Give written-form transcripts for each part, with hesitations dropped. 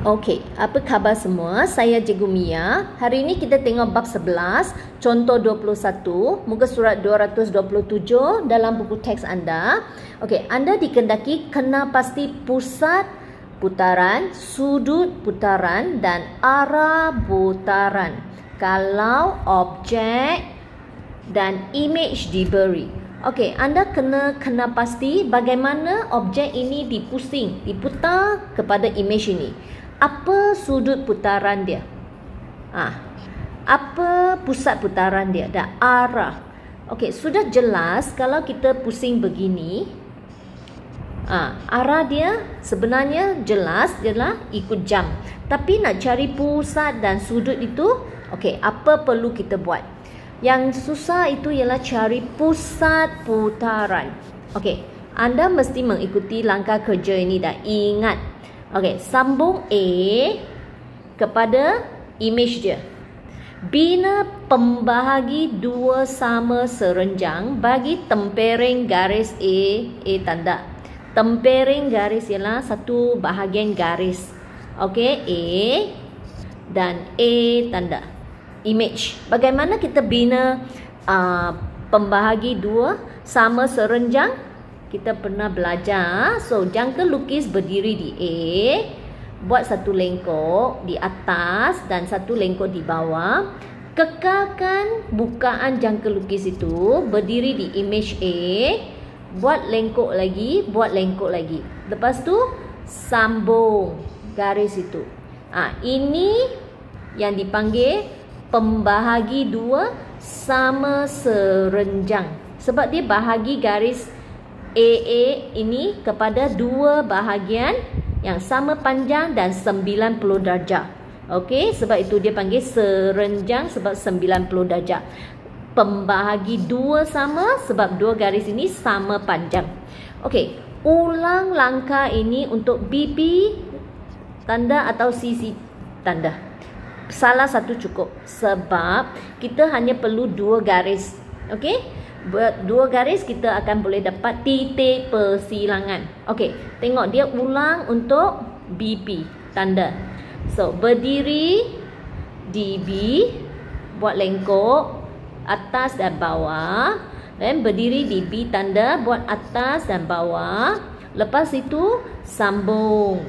Okey, apa khabar semua? Saya Cikgu Mia. Hari ini kita tengok bab 11, contoh 21, muka surat 227 dalam buku teks anda. Okey, anda dikendaki kena pasti pusat putaran, sudut putaran dan arah putaran kalau objek dan image diberi. Okey, anda kena pasti bagaimana objek ini diputar kepada image ini. Apa sudut putaran dia? Apa pusat putaran dia? Dan arah. Okey, sudah jelas kalau kita pusing begini. Arah dia sebenarnya jelas ialah ikut jam. Tapi nak cari pusat dan sudut itu, okey, apa perlu kita buat? Yang susah itu ialah cari pusat putaran. Okey, anda mesti mengikuti langkah kerja ini dan ingat. Okey, sambung A kepada image dia. Bina pembahagi dua sama serenjang bagi tempering garis A tanda. Tempering garis ialah satu bahagian garis. Okey, A dan A tanda. Image. Bagaimana kita bina pembahagi dua sama serenjang? Kita pernah belajar. So, jangka lukis berdiri di A. Buat satu lengkok di atas dan satu lengkok di bawah. Kekalkan bukaan jangka lukis itu berdiri di image A. Buat lengkok lagi, buat lengkok lagi. Lepas tu, sambung garis itu. Ini yang dipanggil pembahagi dua sama serenjang. Sebab dia bahagi garis AA ini kepada dua bahagian yang sama panjang dan 90 darjah. Okey, sebab itu dia panggil serenjang sebab 90 darjah. Pembahagi dua sama sebab dua garis ini sama panjang. Okey, ulang langkah ini untuk BP tanda atau CC tanda. Salah satu cukup sebab kita hanya perlu dua garis. Okey? Buat dua garis kita akan boleh dapat titik persilangan. Okey, tengok dia ulang untuk BP tanda. So, berdiri DB, buat lengkok atas dan bawah, dan berdiri di B tanda, buat atas dan bawah. Lepas itu sambung.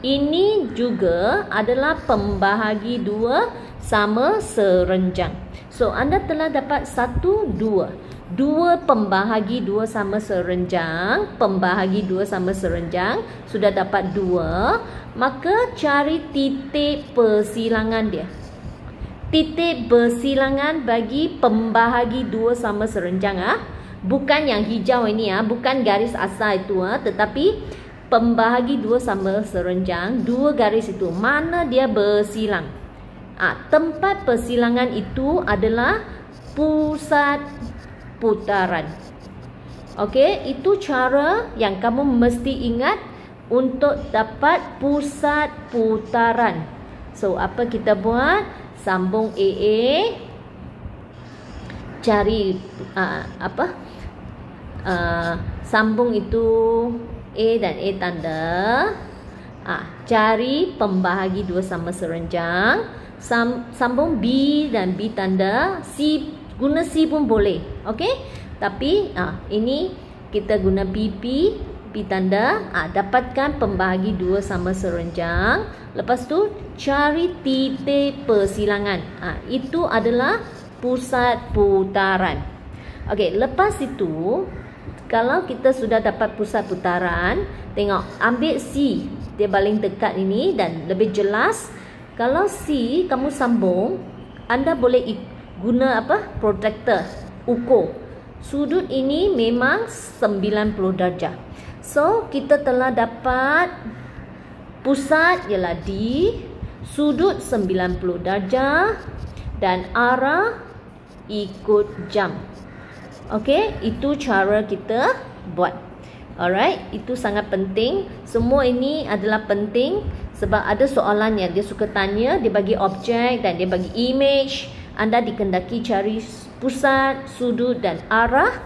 Ini juga adalah pembahagi dua sama serenjang. So, anda telah dapat dua pembahagi dua sama serenjang. Pembahagi dua sama serenjang. Sudah dapat dua. Maka cari titik persilangan dia. Titik persilangan bagi pembahagi dua sama serenjang. Bukan yang hijau ini. Bukan garis asal itu. Tetapi pembahagi dua sama serenjang. Dua garis itu. Mana dia bersilang? Tempat persilangan itu adalah pusat putaran. Okey, itu cara yang kamu mesti ingat untuk dapat pusat putaran. So, apa kita buat? Sambung AA. Cari sambung itu A dan A tanda. Cari pembahagi dua sama serenjang. Sambung B dan B tanda. C, guna C pun boleh. Okey? Tapi ini kita guna BP, B tanda. Dapatkan pembahagi dua sama serenjang. Lepas tu cari titik persilangan. Itu adalah pusat putaran. Okey, lepas itu kalau kita sudah dapat pusat putaran, tengok ambil C. Dia paling dekat ini dan lebih jelas. Kalau C kamu sambung, anda boleh guna protractor, ukur. Sudut ini memang 90 darjah. So, kita telah dapat pusat ialah D, sudut 90 darjah dan arah ikut jam. Okey, itu cara kita buat. Alright, itu sangat penting. Semua ini adalah penting sebab ada soalan yang dia suka tanya, dia bagi objek dan dia bagi image. Anda dikendaki cari pusat, sudut dan arah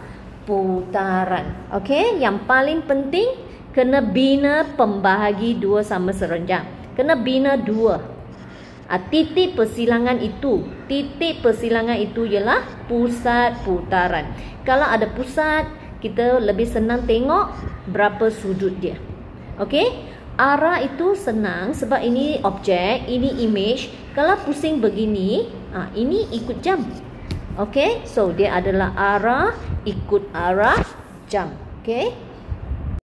putaran. Okey, yang paling penting Kena bina pembahagi dua sama serenjang. Kena bina dua. Titik persilangan itu ialah pusat putaran. Kalau ada pusat, kita lebih senang tengok berapa sudut dia. Okey? Arah itu senang sebab ini objek, ini image. Kalau pusing begini, ini ikut jam. Okey? So dia adalah arah ikut arah jam. Okey?